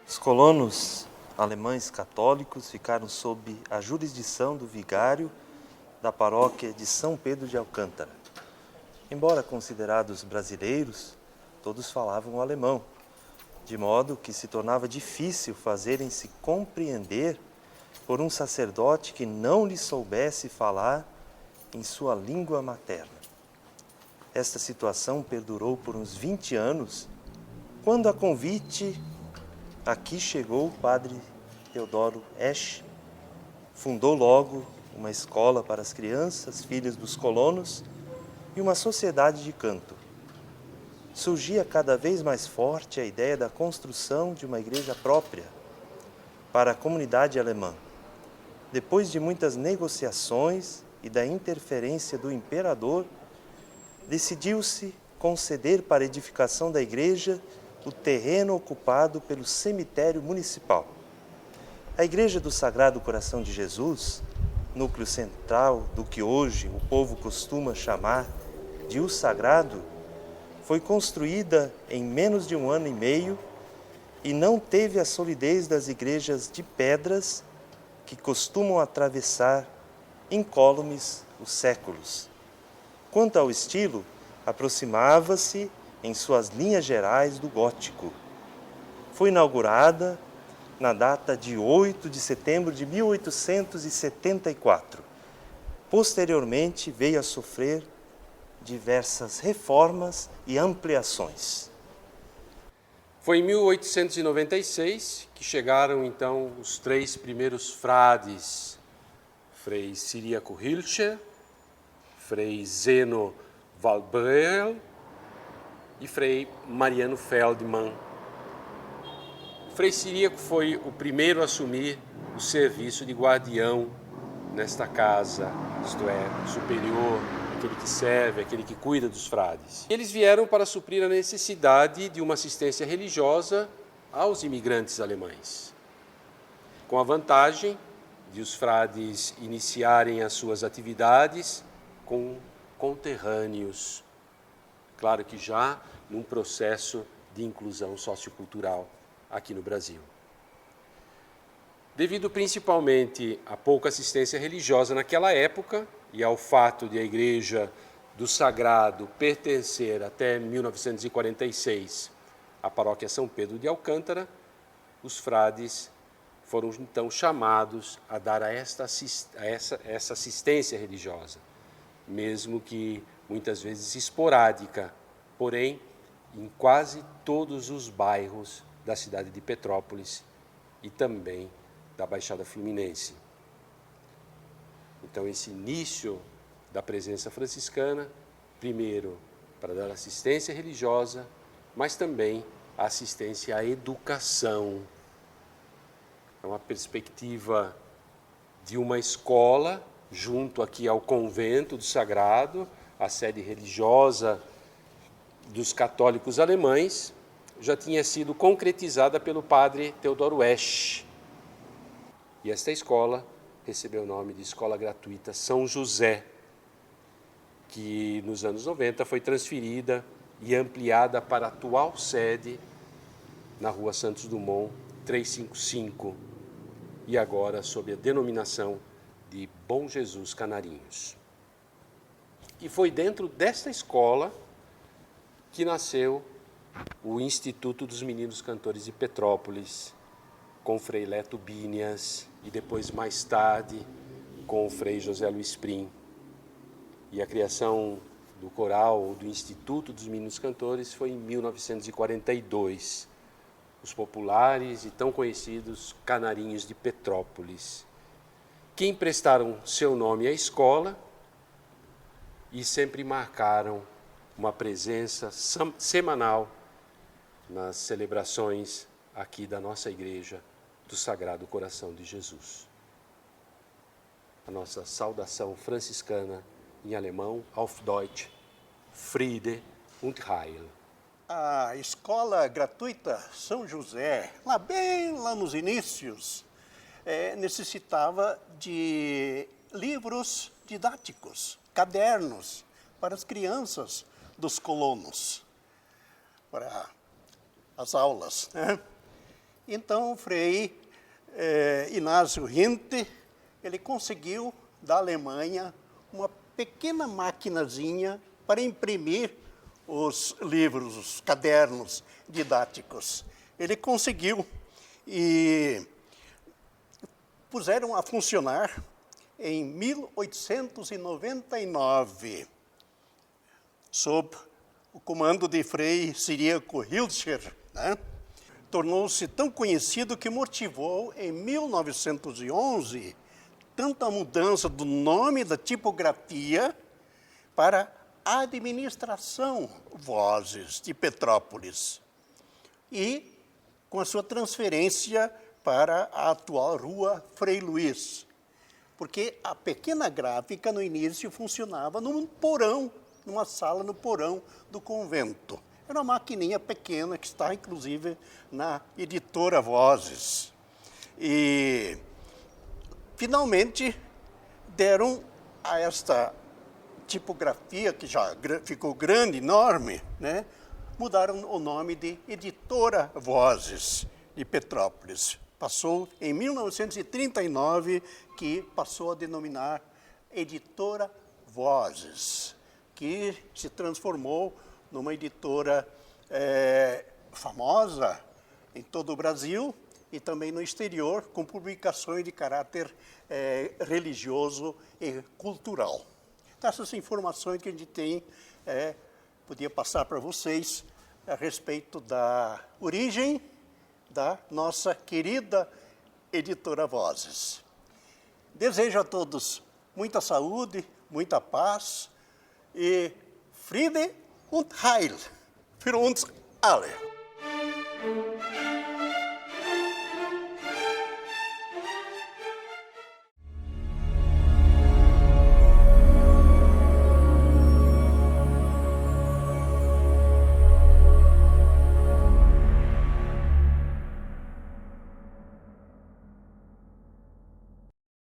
Os colonos alemães católicos ficaram sob a jurisdição do vigário da paróquia de São Pedro de Alcântara. Embora considerados brasileiros, todos falavam alemão, de modo que se tornava difícil fazerem-se compreender por um sacerdote que não lhe soubesse falar em sua língua materna. Esta situação perdurou por uns 20 anos, quando a convite aqui chegou o padre Teodoro Esch, fundou logo uma escola para as crianças, filhas dos colonos, e uma sociedade de canto. Surgia cada vez mais forte a ideia da construção de uma igreja própria para a comunidade alemã. Depois de muitas negociações e da interferência do imperador, decidiu-se conceder para a edificação da igreja o terreno ocupado pelo cemitério municipal. A Igreja do Sagrado Coração de Jesus, núcleo central do que hoje o povo costuma chamar de O Sagrado, foi construída em menos de 1 ano e meio e não teve a solidez das igrejas de pedras que costumam atravessar incólumes os séculos. Quanto ao estilo, aproximava-se em suas linhas gerais do gótico. Foi inaugurada na data de 8 de setembro de 1874. Posteriormente, veio a sofrer diversas reformas e ampliações. Foi em 1896 que chegaram, então, os 3 primeiros frades, Frei Cyriaco Hilscher, Frei Zeno Walbreel e Frei Mariano Feldman. Frei Cyriaco foi o primeiro a assumir o serviço de guardião nesta casa, isto é, superior, aquele que serve, aquele que cuida dos frades. Eles vieram para suprir a necessidade de uma assistência religiosa aos imigrantes alemães, com a vantagem de os frades iniciarem as suas atividades com conterrâneos, claro que já num processo de inclusão sociocultural aqui no Brasil. Devido principalmente à pouca assistência religiosa naquela época e ao fato de a Igreja do Sagrado pertencer até 1946 à paróquia São Pedro de Alcântara, os frades foram então chamados a dar essa assistência religiosa, mesmo que muitas vezes esporádica, porém em quase todos os bairros da cidade de Petrópolis e também da Baixada Fluminense. Então, esse início da presença franciscana, primeiro para dar assistência religiosa, mas também assistência à educação. É uma perspectiva de uma escola junto aqui ao convento do Sagrado, a sede religiosa dos católicos alemães, já tinha sido concretizada pelo padre Teodoro Esch. E esta escola recebeu o nome de Escola Gratuita São José, que nos anos 90 foi transferida e ampliada para a atual sede na Rua Santos Dumont 355 e agora sob a denominação de Bom Jesus Canarinhos. E foi dentro desta escola que nasceu o Instituto dos Meninos Cantores de Petrópolis, com o Frei Leto Binias e depois, mais tarde, com o Frei José Luiz Prim. E a criação do coral, do Instituto dos Meninos Cantores, foi em 1942. Os populares e tão conhecidos Canarinhos de Petrópolis, que emprestaram seu nome à escola e sempre marcaram uma presença semanal nas celebrações aqui da nossa Igreja do Sagrado Coração de Jesus. A nossa saudação franciscana em alemão, Auf Deutsch, Friede und Heil. A Escola Gratuita São José, bem lá nos inícios, necessitava de livros didáticos, cadernos para as crianças, dos colonos para as aulas, né? Então, Frei Inácio Rinte, ele conseguiu da Alemanha uma pequena maquinazinha para imprimir os livros, os cadernos didáticos. Ele conseguiu e puseram a funcionar em 1899, sob o comando de Frei Ciríaco Hilscher, né? Tornou-se tão conhecido que motivou, em 1911, tanta mudança do nome da tipografia para Administração Vozes de Petrópolis e com a sua transferência para a atual Rua Frei Luís, porque a pequena gráfica no início funcionava num porão, numa sala no porão do convento. Era uma maquininha pequena que está, inclusive, na editora Vozes. E, finalmente, deram a esta tipografia, que já ficou grande, enorme, né? Mudaram o nome de Editora Vozes de Petrópolis. Passou em 1939, que passou a denominar Editora Vozes, que se transformou numa editora famosa em todo o Brasil e também no exterior, com publicações de caráter religioso e cultural. Então, essas informações que a gente tem, podia passar para vocês a respeito da origem da nossa querida Editora Vozes. Desejo a todos muita saúde, muita paz e Friede und Heil für uns alle.